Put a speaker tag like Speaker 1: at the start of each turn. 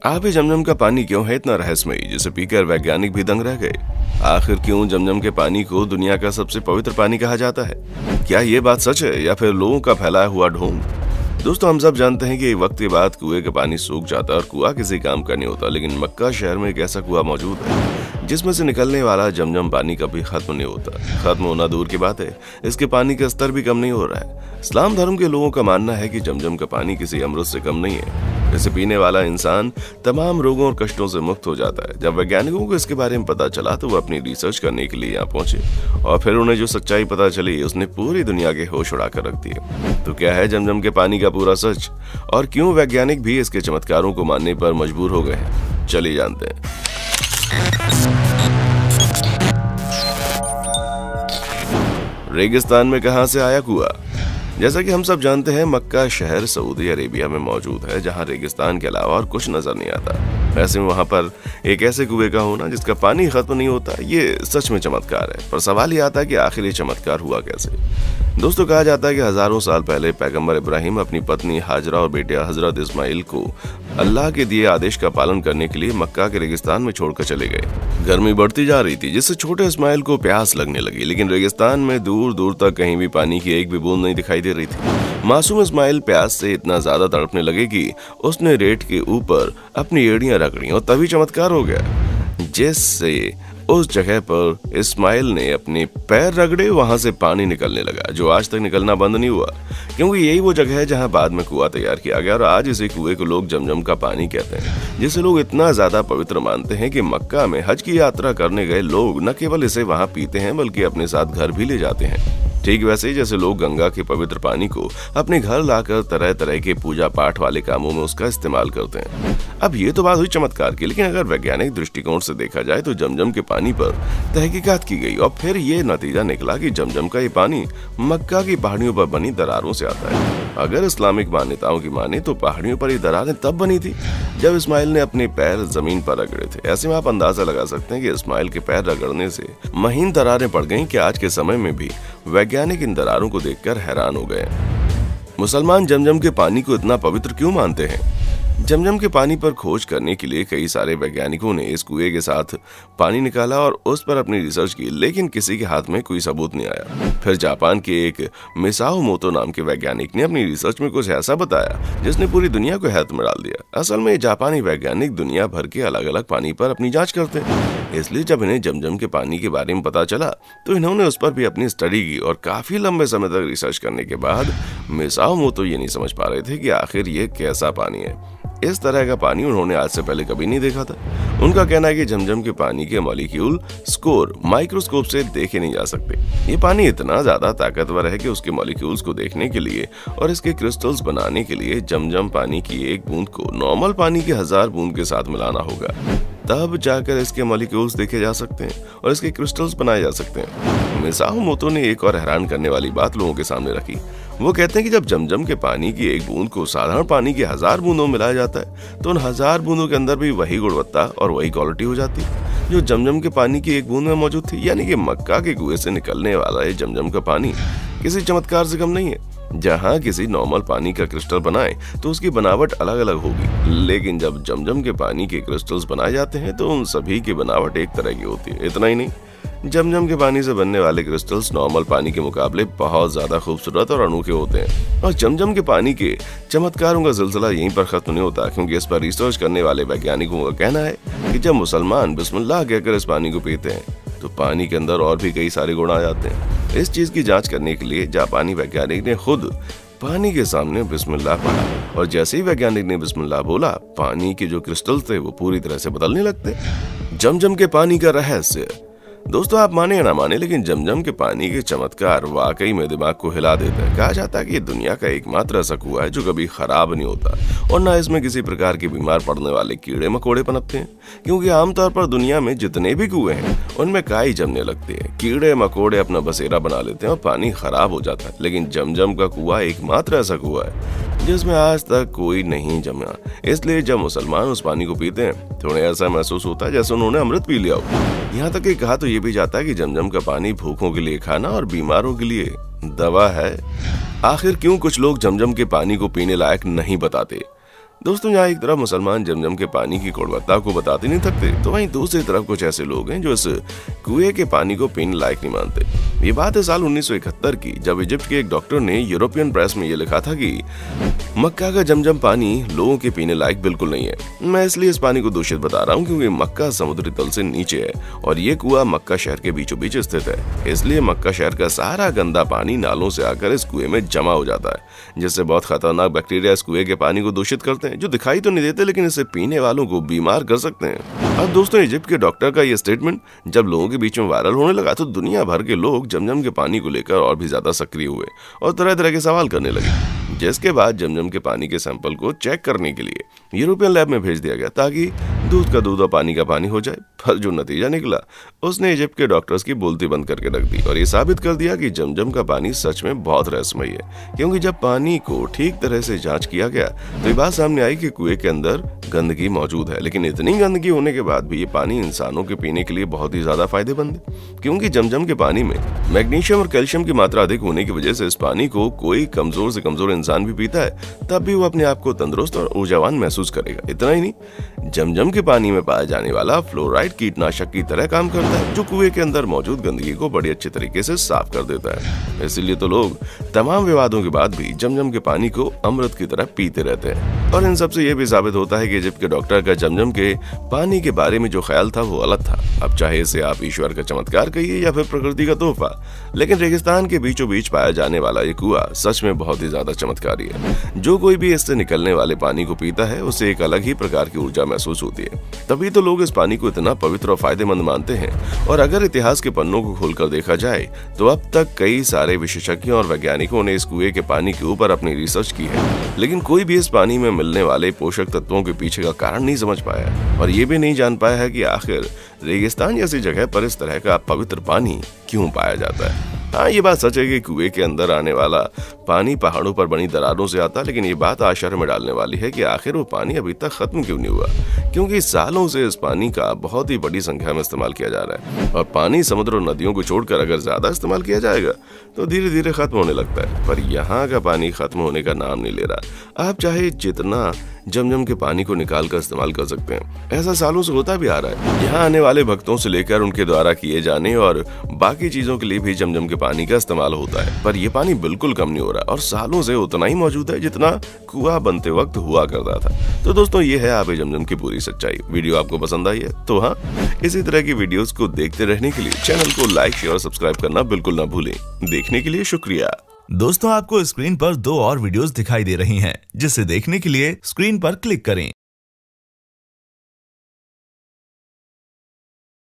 Speaker 1: आप ही जमजम का पानी क्यों है इतना रहस्यमयी जिसे पीकर वैज्ञानिक भी दंग रह गए। आखिर क्यों जमजम के पानी को दुनिया का सबसे पवित्र पानी कहा जाता है? क्या ये बात सच है या फिर लोगों का फैलाया हुआ ढोंग? दोस्तों, हम सब जानते हैं कि एक वक्त के बाद कुएं का पानी सूख जाता है और कुआं किसी काम का नहीं होता, लेकिन मक्का शहर में एक ऐसा कुआं मौजूद है जिसमें से निकलने वाला जमजम पानी कभी खत्म नहीं होता। खत्म होना दूर की बात है, इसके पानी का स्तर भी कम नहीं हो रहा है। इस्लाम धर्म के लोगों का मानना है कि जमजम का पानी किसी अमृत से कम नहीं है। इसे पीने वाला इंसान तमाम रोगों और कष्टों से मुक्त हो जाता है। जब वैज्ञानिकों को इसके बारे में पता चला तो वो अपनी रिसर्च करने के लिए यहाँ पहुंचे और फिर उन्हें जो सच्चाई पता चली उसने पूरी दुनिया के होश उड़ा कर रख दिए। तो क्या है जमजम के पानी का पूरा सच और क्यों वैज्ञानिक भी इसके चमत्कारों को मानने पर मजबूर हो गए हैं? चलिए जानते हैं। रेगिस्तान में कहां से आया कुआं? जैसा कि हम सब जानते हैं, मक्का शहर सऊदी अरेबिया में मौजूद है जहां रेगिस्तान के अलावा और कुछ नजर नहीं आता। ऐसे में वहां पर एक ऐसे कुएं का होना जिसका पानी खत्म नहीं होता, ये सच में चमत्कार है। पर सवाल ये आता है कि आखिर ये चमत्कार हुआ कैसे? दोस्तों, कहा जाता है कि हजारों साल पहले पैगंबर इब्राहिम अपनी पत्नी हाजरा और बेटे हजरत इस्माइल को अल्लाह के दिए आदेश का पालन करने के लिए मक्का के रेगिस्तान में छोड़कर चले गए। गर्मी बढ़ती जा रही थी जिससे छोटे इस्माइल को प्यास लगने लगी, लेकिन रेगिस्तान में दूर दूर तक कहीं भी पानी की एक भी बूंद नहीं दिखाई दे रही थी। मासूम इस्माइल प्यास से इतना ज्यादा तड़पने लगे कि उसने रेत के ऊपर अपनी एड़ियां रगड़ी और तभी चमत्कार हो गया, जिससे उस जगह पर इस्माइल ने अपने पैर रगड़े, वहां से पानी निकलने लगा जो आज तक निकलना बंद नहीं हुआ, क्योंकि यही वो जगह है जहां बाद में कुआं तैयार किया गया और आज इसी कुएं को लोग जमजम का पानी कहते हैं, जिसे लोग इतना ज्यादा पवित्र मानते हैं कि मक्का में हज की यात्रा करने गए लोग न केवल इसे वहां पीते हैं बल्कि अपने साथ घर भी ले जाते हैं। ठीक वैसे ही जैसे लोग गंगा के पवित्र पानी को अपने घर लाकर तरह तरह के पूजा पाठ वाले कामों में उसका इस्तेमाल करते हैं। अब ये तो बात हुई चमत्कार की, लेकिन अगर वैज्ञानिक दृष्टिकोण से देखा जाए तो जमजम के पानी पर तहकीकात की गई और फिर ये नतीजा निकला कि जमजम का ये पानी मक्का की पहाड़ियों पर बनी दरारों से आता है। अगर इस्लामिक मान्यताओं की माने तो पहाड़ियों पर ये दरारें तब बनी थी जब इस्माइल ने अपने पैर जमीन पर रगड़े थे। ऐसे में आप अंदाजा लगा सकते हैं कि इस्माइल के पैर रगड़ने से महीन दरारें पड़ गईं कि आज के समय में भी वैज्ञानिक इन दरारों को देखकर हैरान हो गए। मुसलमान जमजम के पानी को इतना पवित्र क्यों मानते हैं? जमजम के पानी पर खोज करने के लिए कई सारे वैज्ञानिकों ने इस कुएं के साथ पानी निकाला और उस पर अपनी रिसर्च की, लेकिन किसी के हाथ में कोई सबूत नहीं आया। फिर जापान के एक मिसाओ मोतो नाम के वैज्ञानिक ने अपनी रिसर्च में कुछ ऐसा बताया जिसने पूरी दुनिया को हैरत में डाल दिया। असल में जापानी वैज्ञानिक दुनिया भर के अलग अलग पानी पर अपनी जांच करते हैं, इसलिए जब इन्हें जमजम के पानी के बारे में पता चला तो इन्होंने उस पर भी अपनी स्टडी की और काफी लंबे समय तक रिसर्च करने के बाद मिसाओ मोतो ये नहीं समझ पा रहे थे कि आखिर ये कैसा पानी है। इस तरह का पानी उन्होंने आज से पहले कभी नहीं देखा था। उनका कहना है कि जमजम के पानी के मॉलिक्यूल स्कोर माइक्रोस्कोप से देखे नहीं जा सकते। ये पानी इतना ज्यादा ताकतवर है कि उसके मॉलिक्यूल्स को देखने के लिए और इसके क्रिस्टल्स बनाने के लिए जमजम पानी की एक बूंद को नॉर्मल पानी की 1000 बूंद के साथ मिलाना होगा, तब जाकर इसके मॉलिक्यूल्स देखे जा सकते हैं और इसके क्रिस्टल्स बनाए जा सकते हैं। मिसाओ मोतो ने एक और हैरान करने वाली बात लोगों के सामने रखी। वो कहते हैं कि जब जमजम के पानी की एक बूंद को साधारण पानी की 1000 बूंदों में मिलाया जाता है तो उन 1000 बूंदों के अंदर भी वही गुणवत्ता और वही क्वालिटी हो जाती है जो जमजम के पानी की एक बूंद में मौजूद थी। यानी कि मक्का के कुएं से निकलने वाला ये जमजम का पानी किसी चमत्कार से कम नहीं है। जहाँ किसी नॉर्मल पानी का क्रिस्टल बनाए तो उसकी बनावट अलग अलग होगी, लेकिन जब जमजम के पानी के क्रिस्टल्स बनाए जाते हैं तो उन सभी की बनावट एक तरह की होती है। इतना ही नहीं, जमजम के पानी से बनने वाले क्रिस्टल्स नॉर्मल पानी के मुकाबले बहुत ज्यादा खूबसूरत और अनोखे होते हैं। और जमजम के पानी के चमत्कारों का सिलसिला यहीं पर खत्म नहीं होता, क्योंकि इस पर रिसर्च करने वाले वैज्ञानिकों का कहना है कि जब मुसलमान बिस्मिल्लाह कहकर इस पानी को पीते हैं तो पानी के अंदर और भी कई सारे गुण आ जाते हैं। इस चीज की जांच करने के लिए जापानी वैज्ञानिक ने खुद पानी के सामने बिस्मिल्लाह पढ़ा और जैसे ही वैज्ञानिक ने बिस्मिल्लाह बोला, पानी के जो क्रिस्टल्स थे वो पूरी तरह से बदलने लगते। जमजम के पानी का रहस्य। दोस्तों, आप माने या ना माने, लेकिन जमजम के पानी के चमत्कार वाकई में दिमाग को हिला देता है। कहा जाता है कि ये दुनिया का एकमात्र ऐसा कुआं है जो कभी खराब नहीं होता और ना इसमें किसी प्रकार के बीमार पड़ने वाले कीड़े मकोड़े पनपते हैं, क्योंकि आमतौर पर दुनिया में जितने भी कुएं हैं उनमें काई जमने लगती है, कीड़े मकोड़े अपना बसेरा बना लेते हैं और पानी खराब हो जाता है। लेकिन जमजम का कुआं एकमात्र ऐसा कुआं है जिसमें आज तक कोई नहीं जमा। इसलिए जब मुसलमान उस पानी को पीते हैं तो उन्हें ऐसा महसूस होता है जैसे उन्होंने अमृत पी लिया हो। यहाँ तक कि कहा तो ये भी जाता है कि जमजम का पानी भूखों के लिए खाना और बीमारों के लिए दवा है। आखिर क्यों कुछ लोग जमजम के पानी को पीने लायक नहीं बताते? दोस्तों, यहाँ एक तरफ मुसलमान जमजम के पानी की गुणवत्ता को बताते नहीं थकते, तो वहीं दूसरी तरफ कुछ ऐसे लोग हैं जो इस कुएं के पानी को पीने लायक नहीं मानते। ये बात है साल 1971 की, जब इजिप्ट के एक डॉक्टर ने यूरोपियन प्रेस में ये लिखा था कि मक्का का जमजम पानी लोगों के पीने लायक बिल्कुल नहीं है। मैं इसलिए इस पानी को दूषित बता रहा हूँ क्योंकि मक्का समुद्री तल से नीचे है और ये कुआं मक्का शहर के बीचों बीच स्थित है। इसलिए मक्का शहर का सारा गंदा पानी नालों से आकर इस कुएं में जमा हो जाता है, जिससे बहुत खतरनाक बैक्टीरिया इस कुएं के पानी को दूषित करते हैं, जो दिखाई तो नहीं देते लेकिन इसे पीने वालों को बीमार कर सकते हैं। अब दोस्तों, इजिप्ट के डॉक्टर का ये स्टेटमेंट जब लोगों के बीच में वायरल होने लगा तो दुनिया भर के लोग जमजम के पानी को लेकर और भी ज्यादा सक्रिय हुए और तरह तरह के सवाल करने लगे, जिसके बाद जमजम के पानी के सैंपल को चेक करने के लिए यूरोपियन लैब में भेज दिया गया ताकि दूध का दूध और पानी का पानी हो जाए। पर जो नतीजा निकला उसने इजिप्ट के डॉक्टर्स की बोलती बंद करके रख दी और ये साबित कर दिया कि जमजम का पानी सच में बहुत रहस्यमयी है, क्योंकि जब पानी को ठीक तरह से जांच किया गया तो ये बात सामने आई कि कुएं के अंदर गंदगी मौजूद है, लेकिन इतनी गंदगी होने के बाद भी ये पानी इंसानों के पीने के लिए बहुत ही ज्यादा फायदेमंद है, क्योंकि जमजम के पानी में मैग्नीशियम और कैल्शियम की मात्रा अधिक होने की वजह से इस पानी को कोई कमजोर से कमजोर इंसान भी पीता है तब भी वो अपने आप को तंदुरुस्त और ऊर्जावान महसूस करेगा। इतना ही नहीं, जमजम के पानी में पाया जाने वाला फ्लोराइड कीटनाशक की तरह काम करता है, जो कुएं के अंदर मौजूद गंदगी को बड़ी अच्छे तरीके से साफ कर देता है। इसीलिए तो लोग तमाम विवादों के बाद भी जमजम के पानी को अमृत की तरह पीते रहते हैं। और इन सबसे ये भी साबित होता है कि इजिप्ट के डॉक्टर का जमजम के पानी के बारे में जो ख्याल था वो गलत था। अब चाहे इसे आप ईश्वर का चमत्कार कहिए या फिर प्रकृति का तोहफा, लेकिन रेगिस्तान के बीचों बीच पाया जाने वाला ये कुआं सच में बहुत ही ज्यादा चमत्कारी है। जो कोई भी इससे निकलने वाले पानी को पीता है उसे एक अलग ही प्रकार की ऊर्जा महसूस होती है। तभी तो लोग इस पानी को इतना पवित्र और फायदेमंद मानते हैं। और अगर इतिहास के पन्नों को खोलकर देखा जाए तो अब तक कई सारे विशेषज्ञों और वैज्ञानिकों ने इस कुएं के पानी के ऊपर अपनी रिसर्च की है, लेकिन कोई भी इस पानी में मिलने वाले पोषक तत्वों के पीछे का कारण नहीं समझ पाया और ये भी नहीं जान पाया है कि आखिर रेगिस्तान जैसी जगह पर इस तरह का पवित्र पानी क्यों पाया जाता है। हाँ, ये बात सच है कि कुएं के अंदर आने वाला पानी पहाड़ों पर बनी दरारों से आता, लेकिन ये बात आश्चर्य में डालने वाली है कि आखिर वो पानी अभी तक खत्म क्यों नहीं हुआ, क्योंकि सालों से इस पानी का बहुत ही बड़ी संख्या में इस्तेमाल किया जा रहा है और पानी समुद्र और नदियों को छोड़कर अगर ज्यादा इस्तेमाल किया जाएगा तो धीरे धीरे खत्म होने लगता है। पर यहाँ का पानी खत्म होने का नाम नहीं ले रहा। आप चाहे जितना जमजम के पानी को निकाल कर इस्तेमाल कर सकते हैं, ऐसा सालों से होता भी आ रहा है। यहाँ आने वाले भक्तों से लेकर उनके द्वारा किए जाने और बाकी चीजों के लिए भी जमजम के पानी का इस्तेमाल होता है, पर यह पानी बिल्कुल कम नहीं हो रहा और सालों से उतना ही मौजूद है जितना कुआं बनते वक्त हुआ करता था। तो दोस्तों, ये है आबे जमजम की पूरी सच्चाई। वीडियो आपको पसंद आई है तो हाँ, इसी तरह की वीडियोस को देखते रहने के लिए चैनल को लाइक, शेयर और सब्सक्राइब करना बिल्कुल ना भूलें। देखने के लिए शुक्रिया।
Speaker 2: दोस्तों, आपको स्क्रीन पर 2 और वीडियोस दिखाई दे रही हैं, जिसे देखने के लिए स्क्रीन पर क्लिक करें।